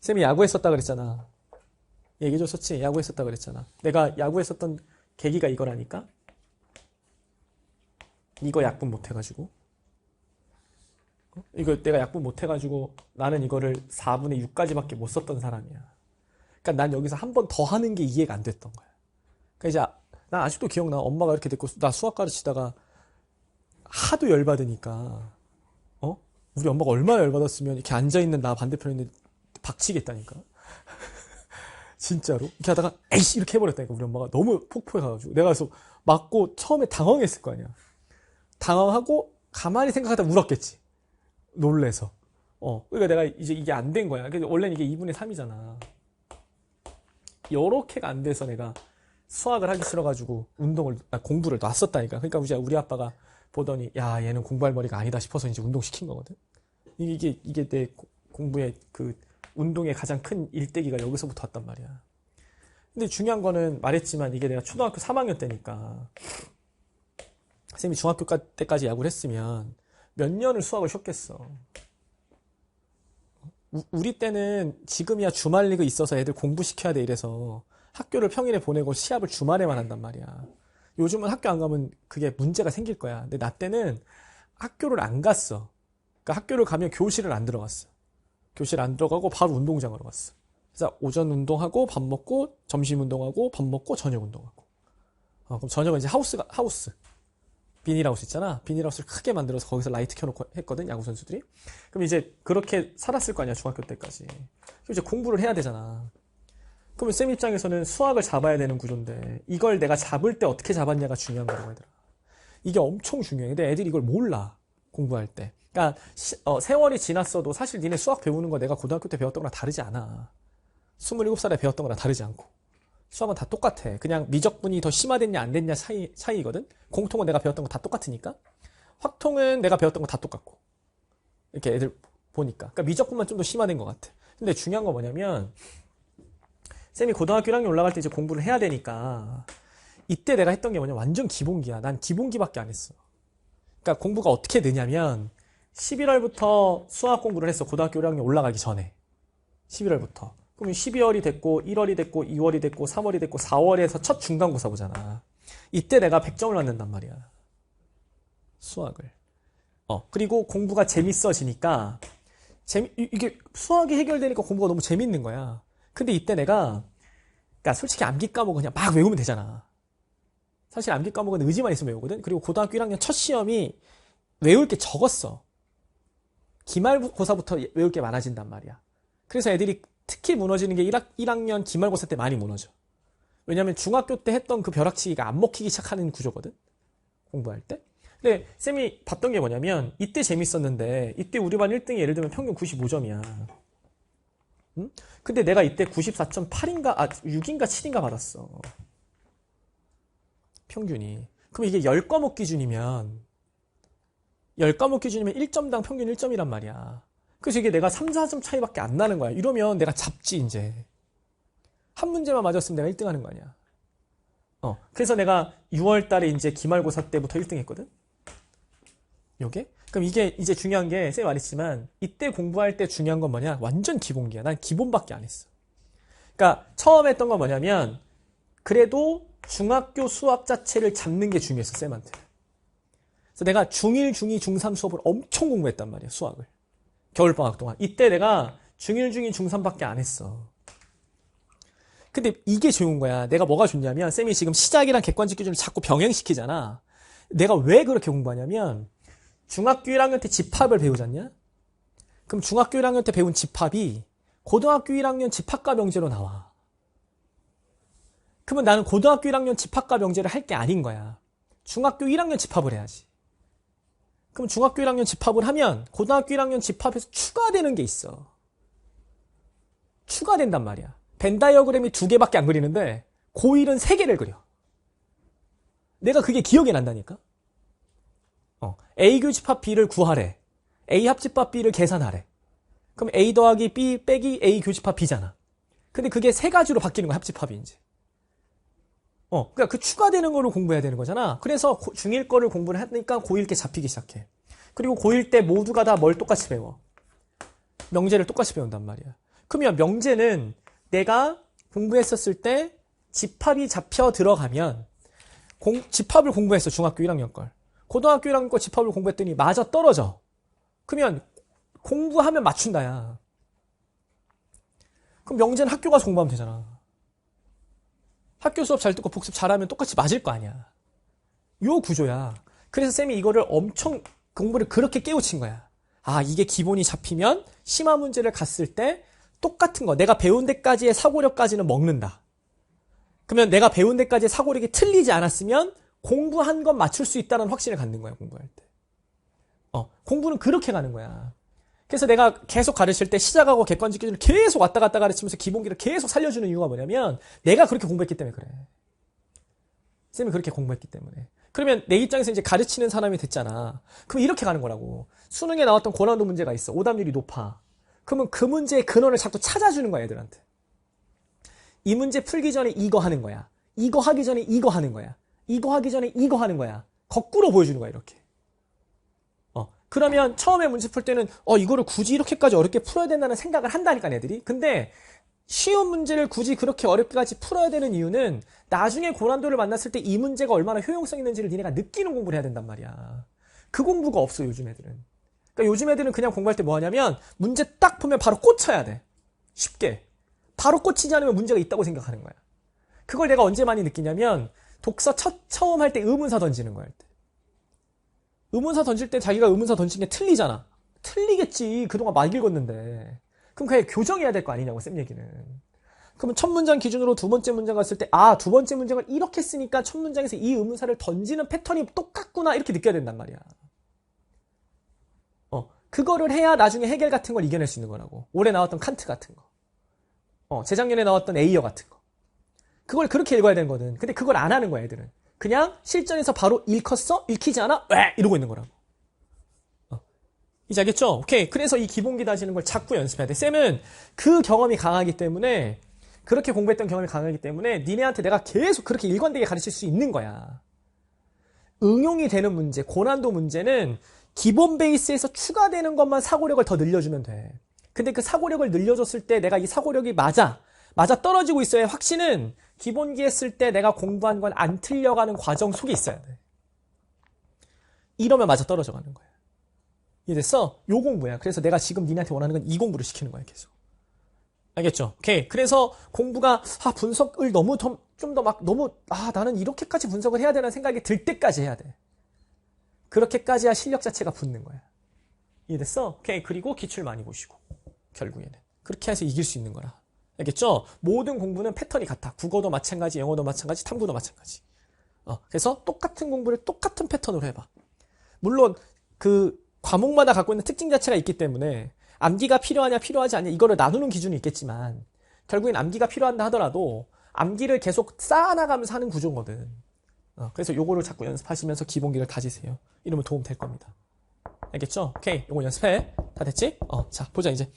쌤이 야구했었다 그랬잖아. 얘기해줬었지? 야구했었다 그랬잖아. 내가 야구했었던 계기가 이거라니까? 이거 약분 못해가지고. 이거 내가 약분 못해가지고 나는 이거를 4분의 6까지밖에 못 썼던 사람이야. 그러니까 난 여기서 한 번 더 하는 게 이해가 안 됐던 거야. 그러니까 이제 난 아직도 기억나. 엄마가 이렇게 됐고 나 수학 가르치다가 하도 열받으니까 우리 엄마가 얼마나 열받았으면 이렇게 앉아있는 나 반대편에 있는 박치겠다니까. 진짜로 이렇게 하다가 에이씨 이렇게 해버렸다니까. 우리 엄마가 너무 폭포해가지고 내가 그래서 맞고 처음에 당황했을 거 아니야. 당황하고 가만히 생각하다 울었겠지. 놀래서. 그러니까 내가 이제 이게 안 된 거야. 원래는 이게 2분의 3이잖아. 요렇게가 안 돼서 내가 수학을 하기 싫어가지고 공부를 놨었다니까. 그러니까 우리 아빠가 보더니 야 얘는 공부할 머리가 아니다 싶어서 이제 운동 시킨 거거든. 이게 내 공부의 그 운동의 가장 큰 일대기가 여기서부터 왔단 말이야. 근데 중요한 거는 말했지만 이게 내가 초등학교 3학년 때니까 쌤이 중학교 때까지 야구를 했으면 몇 년을 수학을 쉬었겠어. 우리 때는 지금이야 주말 리그 있어서 애들 공부시켜야 돼 이래서 학교를 평일에 보내고 시합을 주말에만 한단 말이야. 요즘은 학교 안 가면 그게 문제가 생길 거야. 근데 나 때는 학교를 안 갔어. 그러니까 학교를 가면 교실을 안 들어갔어. 교실 안 들어가고 바로 운동장으로 갔어. 그래서 오전 운동하고 밥 먹고 점심 운동하고 밥 먹고 저녁 운동하고. 그럼 저녁은 이제 하우스. 비닐하우스 있잖아. 비닐하우스를 크게 만들어서 거기서 라이트 켜놓고 했거든, 야구 선수들이. 그럼 이제 그렇게 살았을 거 아니야, 중학교 때까지. 그럼 이제 공부를 해야 되잖아. 그러면 쌤 입장에서는 수학을 잡아야 되는 구조인데 이걸 내가 잡을 때 어떻게 잡았냐가 중요한 거라고 하더라. 이게 엄청 중요해. 근데 애들이 이걸 몰라, 공부할 때. 그러니까 세월이 지났어도 사실 니네 수학 배우는 거 내가 고등학교 때 배웠던 거랑 다르지 않아. 27살에 배웠던 거랑 다르지 않고. 수학은 다 똑같아. 그냥 미적분이 더 심화됐냐 안 됐냐 차이거든. 공통은 내가 배웠던 거 다 똑같으니까. 확통은 내가 배웠던 거 다 똑같고. 이렇게 애들 보니까. 그러니까 미적분만 좀 더 심화된 것 같아. 근데 중요한 건 뭐냐면 쌤이 고등학교 1학년 올라갈 때 이제 공부를 해야 되니까 이때 내가 했던 게 뭐냐, 완전 기본기야. 난 기본기밖에 안 했어. 그러니까 공부가 어떻게 되냐면 11월부터 수학 공부를 했어. 고등학교 1학년 올라가기 전에 11월부터. 그러면 12월이 됐고 1월이 됐고 2월이 됐고 3월이 됐고 4월에서 첫 중간고사 보잖아. 이때 내가 100점을 맞는단 말이야, 수학을. 그리고 공부가 재밌어지니까 이게 수학이 해결되니까 공부가 너무 재밌는 거야. 근데 이때 내가, 그러니까 솔직히 암기 과목은 그냥 막 외우면 되잖아. 사실 암기 과목은 의지만 있으면 외우거든. 그리고 고등학교 1학년 첫 시험이 외울 게 적었어. 기말고사부터 외울 게 많아진단 말이야. 그래서 애들이 특히 무너지는 게 1학년 기말고사 때 많이 무너져. 왜냐면 중학교 때 했던 그 벼락치기가 안 먹히기 시작하는 구조거든, 공부할 때. 근데 쌤이 봤던 게 뭐냐면 이때 재밌었는데 이때 우리 반 1등이 예를 들면 평균 95점이야. 응? 근데 내가 이때 94.8인가 6인가 7인가 받았어, 평균이. 그럼 이게 10과목 기준이면 1점당 평균 1점이란 말이야. 그래서 이게 내가 3, 4점 차이밖에 안 나는 거야. 이러면 내가 잡지 이제. 한 문제만 맞았으면 내가 1등 하는 거 아니야. 그래서 내가 6월 달에 이제 기말고사 때부터 1등 했거든? 요게? 그럼 이게 이제 중요한 게, 쌤이 말했지만, 이때 공부할 때 중요한 건 뭐냐? 완전 기본기야. 난 기본밖에 안 했어. 그러니까 처음 했던 건 뭐냐면, 그래도 중학교 수학 자체를 잡는 게 중요했어, 쌤한테. 그래서 내가 중1, 중2, 중3 수업을 엄청 공부했단 말이야, 수학을. 겨울방학 동안. 이때 내가 중1, 중2, 중3밖에 안 했어. 근데 이게 좋은 거야. 내가 뭐가 좋냐면, 쌤이 지금 시작이랑 객관적 기준을 자꾸 병행시키잖아. 내가 왜 그렇게 공부하냐면, 중학교 1학년 때 집합을 배우잖냐? 그럼 중학교 1학년 때 배운 집합이 고등학교 1학년 집합과 명제로 나와. 그러면 나는 고등학교 1학년 집합과 명제를 할 게 아닌 거야. 중학교 1학년 집합을 해야지. 그럼 중학교 1학년 집합을 하면 고등학교 1학년 집합에서 추가되는 게 있어. 추가된단 말이야. 벤 다이어그램이 2개밖에 안 그리는데 고1은 3개를 그려. 내가 그게 기억이 난다니까. A 교집합 B를 구하래. A 합집합 B를 계산하래. 그럼 A 더하기 B 빼기 A 교집합 B잖아. 근데 그게 3가지로 바뀌는 거야, 합집합이 이제. 그러니까 그 추가되는 거를 공부해야 되는 거잖아. 그래서 중1 거를 공부를 하니까 고1 게 잡히기 시작해. 그리고 고1 때 모두가 다 뭘 똑같이 배워? 명제를 똑같이 배운단 말이야. 그러면 명제는 내가 공부했었을 때 집합이 잡혀 들어가면 집합을 공부했어. 중학교 1학년 걸. 고등학교 1학년 거 집합을 공부했더니 맞아 떨어져. 그러면 공부하면 맞춘다야. 그럼 명제는 학교 가서 공부하면 되잖아. 학교 수업 잘 듣고 복습 잘하면 똑같이 맞을 거 아니야. 요 구조야. 그래서 쌤이 이거를 엄청 공부를 그렇게 깨우친 거야. 아, 이게 기본이 잡히면 심화 문제를 갔을 때 똑같은 거. 내가 배운 데까지의 사고력까지는 먹는다. 그러면 내가 배운 데까지의 사고력이 틀리지 않았으면 공부한 건 맞출 수 있다는 확신을 갖는 거야, 공부할 때. 공부는 그렇게 가는 거야. 그래서 내가 계속 가르칠 때 시작하고 객관식 기준을 계속 왔다 갔다 가르치면서 기본기를 계속 살려주는 이유가 뭐냐면 내가 그렇게 공부했기 때문에 그래. 쌤이 그렇게 공부했기 때문에. 그러면 내 입장에서 이제 가르치는 사람이 됐잖아. 그럼 이렇게 가는 거라고. 수능에 나왔던 고난도 문제가 있어. 오답률이 높아. 그러면 그 문제의 근원을 자꾸 찾아주는 거야, 애들한테. 이 문제 풀기 전에 이거 하는 거야. 이거 하기 전에 이거 하는 거야. 이거 하기 전에 이거 하는 거야. 거꾸로 보여주는 거야, 이렇게. 그러면 처음에 문제 풀 때는 이거를 굳이 이렇게까지 어렵게 풀어야 된다는 생각을 한다니까, 애들이. 근데 쉬운 문제를 굳이 그렇게 어렵게까지 풀어야 되는 이유는 나중에 고난도를 만났을 때 이 문제가 얼마나 효용성 있는지를 니네가 느끼는 공부를 해야 된단 말이야. 그 공부가 없어, 요즘 애들은. 그러니까 요즘 애들은 그냥 공부할 때 뭐 하냐면 문제 딱 보면 바로 꽂혀야 돼. 쉽게. 바로 꽂히지 않으면 문제가 있다고 생각하는 거야. 그걸 내가 언제 많이 느끼냐면 독서 처음 할 때 의문사 던지는 거야, 할 때. 의문사 던질 때 자기가 의문사 던진 게 틀리잖아. 틀리겠지. 그동안 막 읽었는데. 그럼 그냥 교정해야 될 거 아니냐고, 쌤 얘기는. 그러면 첫 문장 기준으로 두 번째 문장 갔을 때, 두 번째 문장을 이렇게 쓰니까 첫 문장에서 이 의문사를 던지는 패턴이 똑같구나. 이렇게 느껴야 된단 말이야. 그거를 해야 나중에 해겔 같은 걸 이겨낼 수 있는 거라고. 올해 나왔던 칸트 같은 거. 재작년에 나왔던 에이어 같은 거. 그걸 그렇게 읽어야 되는 거든. 근데 그걸 안 하는 거야, 애들은. 그냥 실전에서 바로 읽혔어? 읽히지 않아? 왜? 이러고 있는 거라고. 이제 알겠죠? 오케이. 그래서 이 기본기 다지는 걸 자꾸 연습해야 돼. 쌤은 그 경험이 강하기 때문에, 그렇게 공부했던 경험이 강하기 때문에 니네한테 내가 계속 그렇게 일관되게 가르칠 수 있는 거야. 응용이 되는 문제, 고난도 문제는 기본 베이스에서 추가되는 것만 사고력을 더 늘려주면 돼. 근데 그 사고력을 늘려줬을 때 내가 이 사고력이 맞아 떨어지고 있어야 확신은 기본기 했을 때 내가 공부한 건 안 틀려가는 과정 속에 있어야 돼. 이러면 맞아 떨어져 가는 거야. 이해됐어? 요 공부야. 그래서 내가 지금 니네한테 원하는 건 이 공부를 시키는 거야, 계속. 알겠죠? 오케이. 그래서 공부가 분석을 나는 이렇게까지 분석을 해야 되는 생각이 들 때까지 해야 돼. 그렇게까지 해야 실력 자체가 붙는 거야. 이해됐어? 오케이. 그리고 기출 많이 보시고 결국에는 그렇게 해서 이길 수 있는 거라. 알겠죠? 모든 공부는 패턴이 같아. 국어도 마찬가지, 영어도 마찬가지, 탐구도 마찬가지. 그래서 똑같은 공부를 똑같은 패턴으로 해봐. 물론 그 과목마다 갖고 있는 특징 자체가 있기 때문에 암기가 필요하냐 필요하지 않냐 이거를 나누는 기준이 있겠지만 결국엔 암기가 필요한다 하더라도 암기를 계속 쌓아나가면서 하는 구조거든. 그래서 요거를 자꾸 연습하시면서 기본기를 다지세요. 이러면 도움 될 겁니다. 알겠죠? 오케이. 요거 연습해. 다 됐지? 자, 보자 이제.